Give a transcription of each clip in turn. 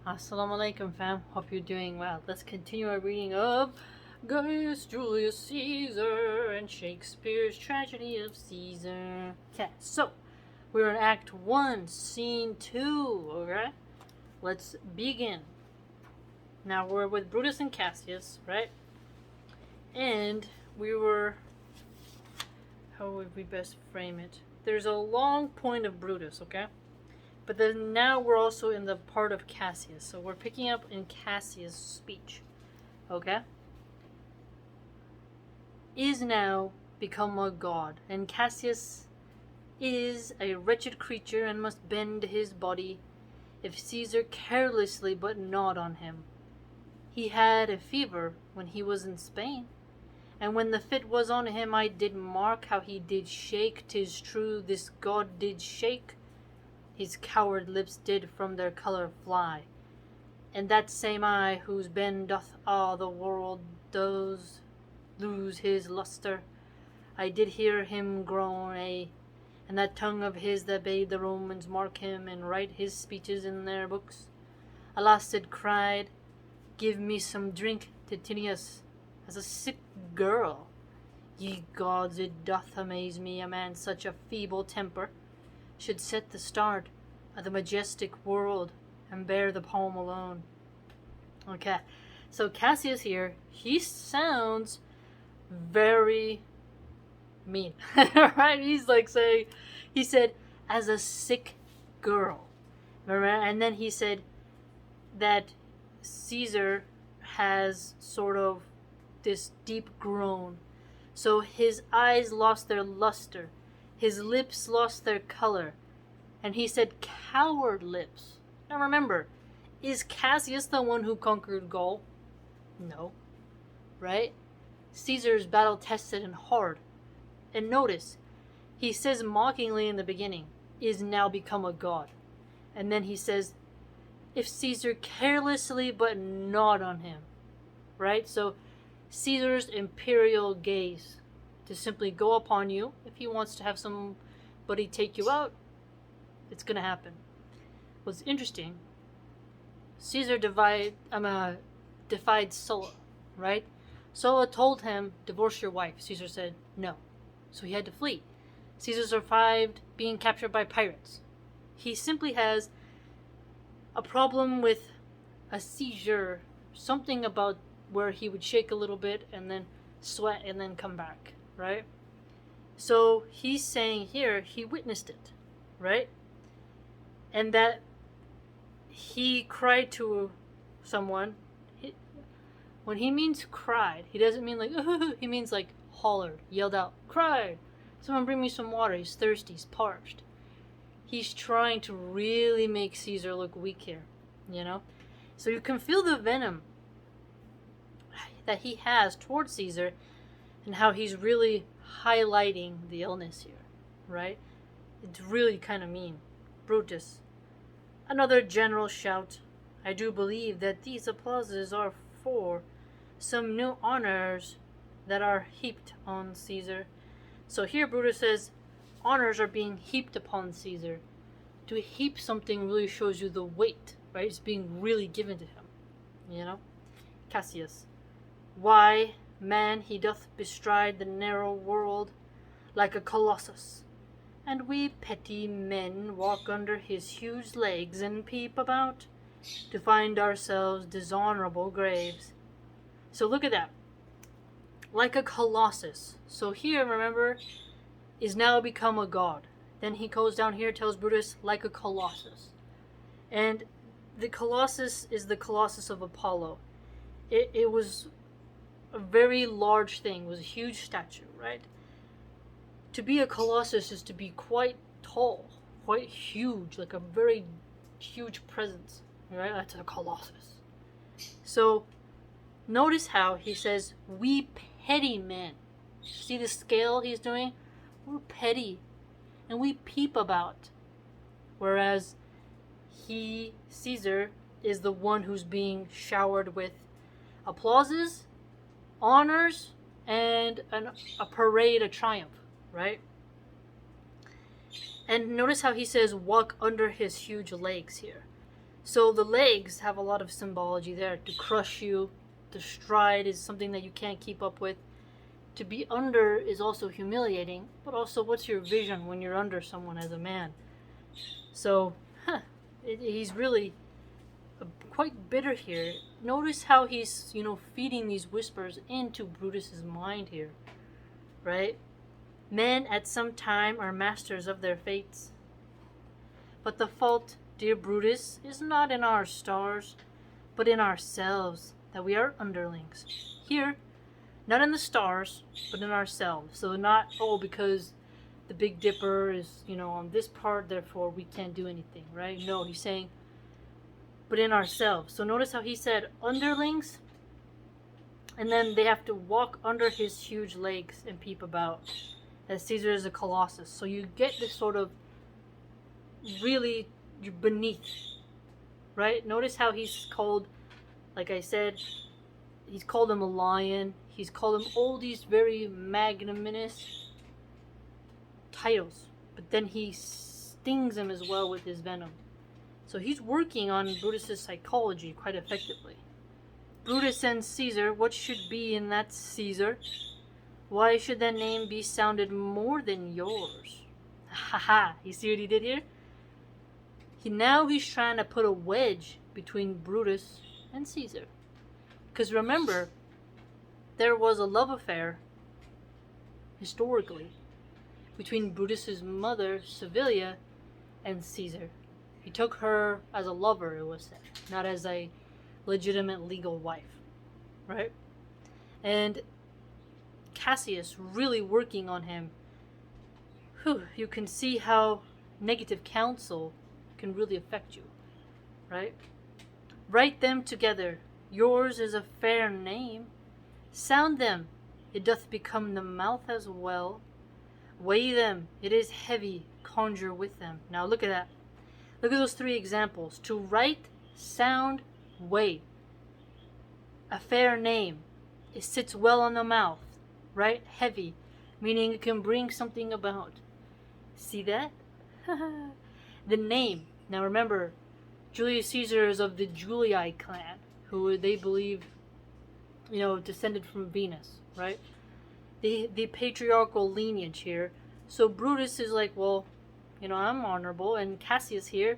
Assalamu alaikum, fam. Hope you're doing well. Let's continue our reading of Gaius Julius Caesar and Shakespeare's Tragedy of Caesar. Okay, so we're in Act 1, Scene 2, okay? Let's begin. Now we're with Brutus and Cassius, right? And we were... How would we best frame it? There's a long point of Brutus, okay? But then now we're also in the part of Cassius. So we're picking up in Cassius' speech. Okay? Is now become a god, and Cassius is a wretched creature and must bend his body if Caesar carelessly but gnawed on him. He had a fever when he was in Spain, and when the fit was on him I did mark how he did shake. 'Tis true this god did shake. His coward lips did from their colour fly, and that same eye whose bend doth awe the world does lose his lustre. I did hear him groan, and that tongue of his that bade the Romans mark him and write his speeches in their books. Alas, it cried, give me some drink, Titinius, as a sick girl. Ye gods, it doth amaze me a man such a feeble temper should set the start of the majestic world and bear the palm alone. Okay, so Cassius here, he sounds very mean, right? He's like saying, he said, as a sick girl. Remember? And then he said that Caesar has sort of this deep groan. So his eyes lost their luster. His lips lost their color. And he said coward lips. Now remember, is Cassius the one who conquered Gaul? No. Right? Caesar's battle tested and hard. And notice, he says mockingly in the beginning, is now become a god. And then he says, if Caesar carelessly but gnawed on him. Right? So Caesar's imperial gaze to simply go upon you. If he wants to have somebody take you out, it's going to happen. What's interesting, Caesar defied Sulla, right? Sulla told him, divorce your wife. Caesar said no. So he had to flee. Caesar survived being captured by pirates. He simply has a problem with a seizure, something about where he would shake a little bit and then sweat and then come back, right? So he's saying here he witnessed it, right? And that he cried to someone. When he means cried, he doesn't mean like, he means like hollered, yelled out, cried. Someone bring me some water. He's thirsty, he's parched. He's trying to really make Caesar look weak here, you know? So you can feel the venom that he has towards Caesar and how he's really highlighting the illness here, right? It's really kind of mean. Brutus. Another general shout. I do believe that these applauses are for some new honors that are heaped on Caesar. So here Brutus says honors are being heaped upon Caesar. To heap something really shows you the weight, right? It's being really given to him, you know? Cassius. Why, man, he doth bestride the narrow world like a colossus, and we petty men walk under his huge legs and peep about to find ourselves dishonorable graves. So look at that. Like a colossus. So here, remember, is now become a god. Then he goes down here, tells Brutus, like a colossus. And the colossus is the colossus of Apollo. It was a very large thing. It was a huge statue, right? To be a colossus is to be quite tall, quite huge, like a very huge presence, right? That's a colossus. So notice how he says, we petty men. See the scale he's doing? We're petty, and we peep about. Whereas he, Caesar, is the one who's being showered with applauses, honors, and a parade, a triumph, right? And notice how he says walk under his huge legs here. So the legs have a lot of symbology there. To crush you, to stride is something that you can't keep up with. To be under is also humiliating, but also what's your vision when you're under someone as a man? So, he's really quite bitter here. Notice how he's, feeding these whispers into Brutus's mind here, right? Men at some time are masters of their fates. But the fault, dear Brutus, is not in our stars, but in ourselves, that we are underlings. Here, not in the stars, but in ourselves. So not, because the Big Dipper is, on this part, therefore we can't do anything, right? No, he's saying, but in ourselves. So notice how he said underlings, and then they have to walk under his huge legs and peep about, as Caesar is a colossus. So you get this sort of really beneath, right? Notice how he's called, like I said, he's called him a lion. He's called him all these very magnanimous titles, but then he stings him as well with his venom. So he's working on Brutus's psychology quite effectively. Brutus and Caesar, what should be in that Caesar? Why should that name be sounded more than yours? Haha, you see what he did here? He's trying to put a wedge between Brutus and Caesar. Because remember, there was a love affair, historically, between Brutus's mother, Servilia, and Caesar. He took her as a lover, it was said, not as a legitimate legal wife, right? And Cassius really working on him. You can see how negative counsel can really affect you, right? Write them together. Yours is a fair name. Sound them. It doth become the mouth as well. Weigh them. It is heavy. Conjure with them. Now look at that. Look at those three examples. To write, sound, weigh. A fair name. It sits well on the mouth, right? Heavy, meaning it can bring something about. See that? The name. Now remember, Julius Caesar is of the Julii clan, who they believe, descended from Venus, right? The patriarchal lineage here. So Brutus is like, well, I'm honorable, and Cassius here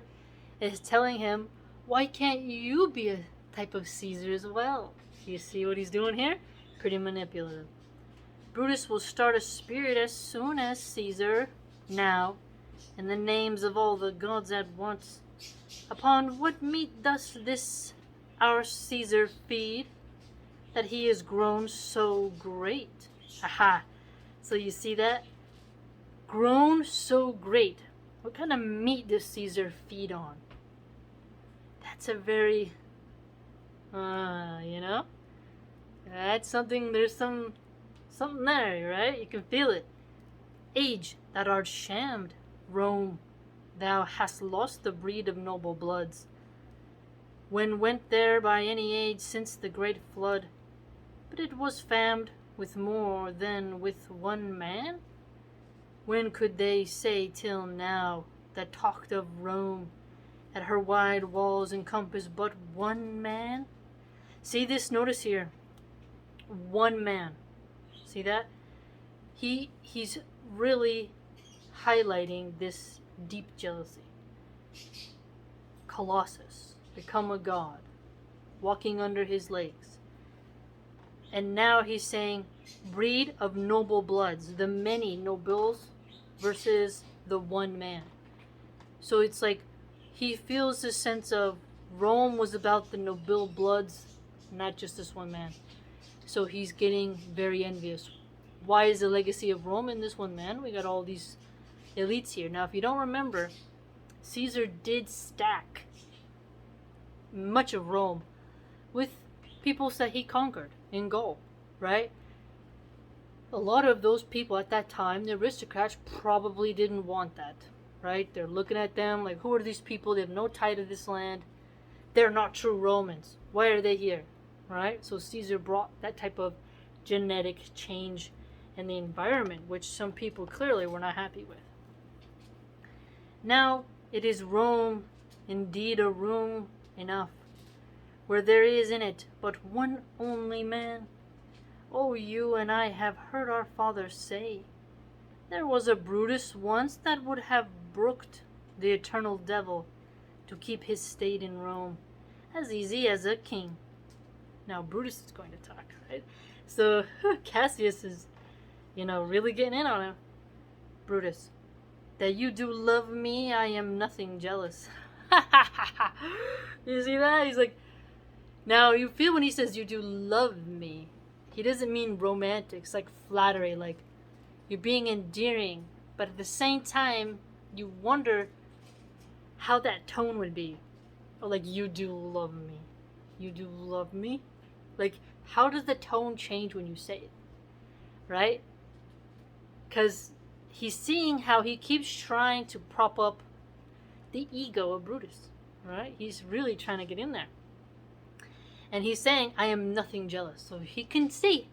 is telling him, why can't you be a type of Caesar as well? You see what he's doing here? Pretty manipulative. Brutus will start a spirit as soon as Caesar, now, in the names of all the gods at once. Upon what meat does this our Caesar feed, that he is grown so great? Aha! So you see that? Grown so great. What kind of meat does Caesar feed on? That's a very, that's something, there's something there, right? You can feel it. Age that art shammed, Rome, thou hast lost the breed of noble bloods. When went there by any age since the great flood, but it was famed with more than with one man? When could they say till now, that talked of Rome, that her wide walls encompass but one man? See this, notice here, one man. See that? He's really highlighting this deep jealousy. Colossus, become a god, walking under his legs. And now he's saying, breed of noble bloods, the many nobles versus the one man. So it's like he feels this sense of Rome was about the noble bloods, not just this one man. So he's getting very envious. Why is the legacy of Rome in this one man? We got all these elites here. Now, if you don't remember, Caesar did stack much of Rome with peoples that he conquered in Gaul, right? A lot of those people at that time, the aristocrats, probably didn't want that, right? They're looking at them like, who are these people? They have no tie to this land. They're not true Romans. Why are they here, right? So Caesar brought that type of genetic change in the environment, which some people clearly were not happy with. Now, it is Rome, indeed a room enough, where there is in it but one only man. Oh, you and I have heard our fathers say, there was a Brutus once that would have brooked the eternal devil to keep his state in Rome as easy as a king. Now Brutus is going to talk, right? So Cassius is, really getting in on him. Brutus, that you do love me, I am nothing jealous. You see that? He's like, now you feel when he says you do love me, he doesn't mean romantic. It's like flattery, like you're being endearing, but at the same time, you wonder how that tone would be. Or like, you do love me. You do love me? Like, how does the tone change when you say it? Right? Because he's seeing how he keeps trying to prop up the ego of Brutus. Right? He's really trying to get in there. And he's saying, I am nothing jealous. So he can see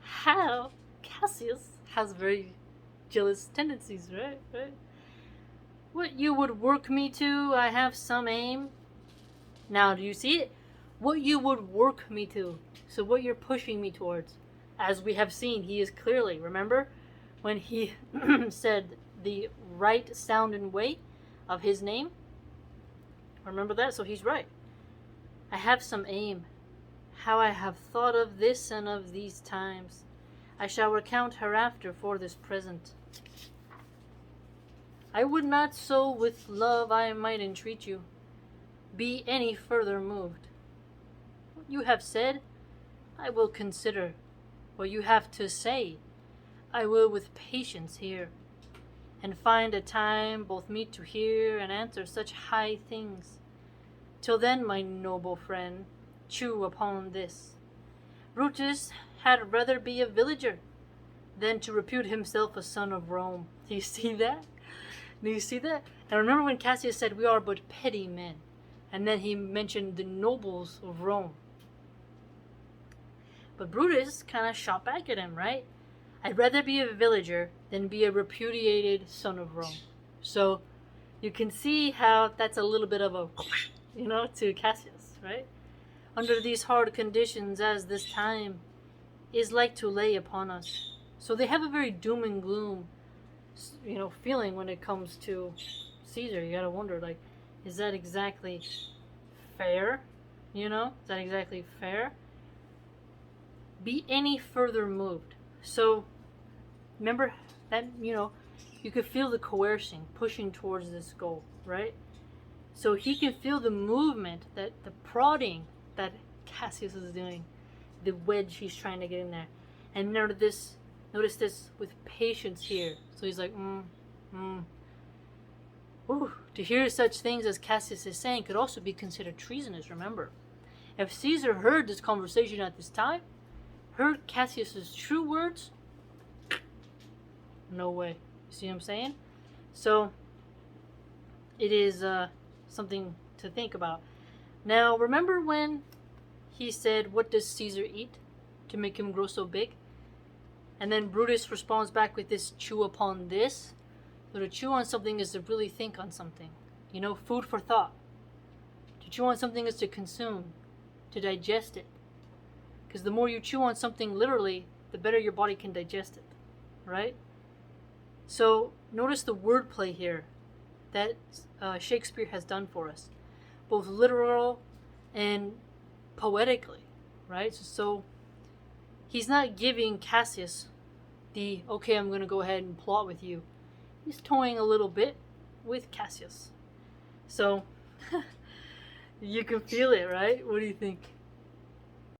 how Cassius has very jealous tendencies, right? What you would work me to, I have some aim. Now, do you see it? What you would work me to. So what you're pushing me towards. As we have seen, he is clearly, remember? When he said the right sound and way of his name? Remember that? So he's right. I have some aim. How I have thought of this and of these times. I shall recount hereafter for this present. I would not so with love I might entreat you, be any further moved. What you have said, I will consider. What you have to say, I will with patience hear, and find a time both meet to hear and answer such high things. Till then, my noble friend, chew upon this. Brutus had rather be a villager than to repute himself a son of Rome. Do you see that? Do you see that? And remember when Cassius said, we are but petty men. And then he mentioned the nobles of Rome. But Brutus kind of shot back at him, right? I'd rather be a villager than be a repudiated son of Rome. So you can see how that's a little bit of a, to Cassius, right? Under these hard conditions as this time is like to lay upon us. So they have a very doom and gloom, feeling when it comes to Caesar. You gotta wonder, like, is that exactly fair? Is that exactly fair? Be any further moved. So, remember that, you could feel the coercing, pushing towards this goal, right? So he can feel the movement, that the prodding that Cassius is doing, the wedge he's trying to get in there. And notice this with patience here. So he's like, Ooh, to hear such things as Cassius is saying could also be considered treasonous, remember. If Caesar heard this conversation at this time, heard Cassius's true words, no way. You see what I'm saying? So, it is something to think about. Now, remember when he said, what does Caesar eat to make him grow so big? And then Brutus responds back with this, chew upon this. So to chew on something is to really think on something. Food for thought. To chew on something is to consume, to digest it. Because the more you chew on something literally, the better your body can digest it. Right? So notice the wordplay here that Shakespeare has done for us. Both literal and poetically. Right? So he's not giving Cassius the, okay, I'm going to go ahead and plot with you. He's toying a little bit with Cassius. So, you can feel it, right? What do you think?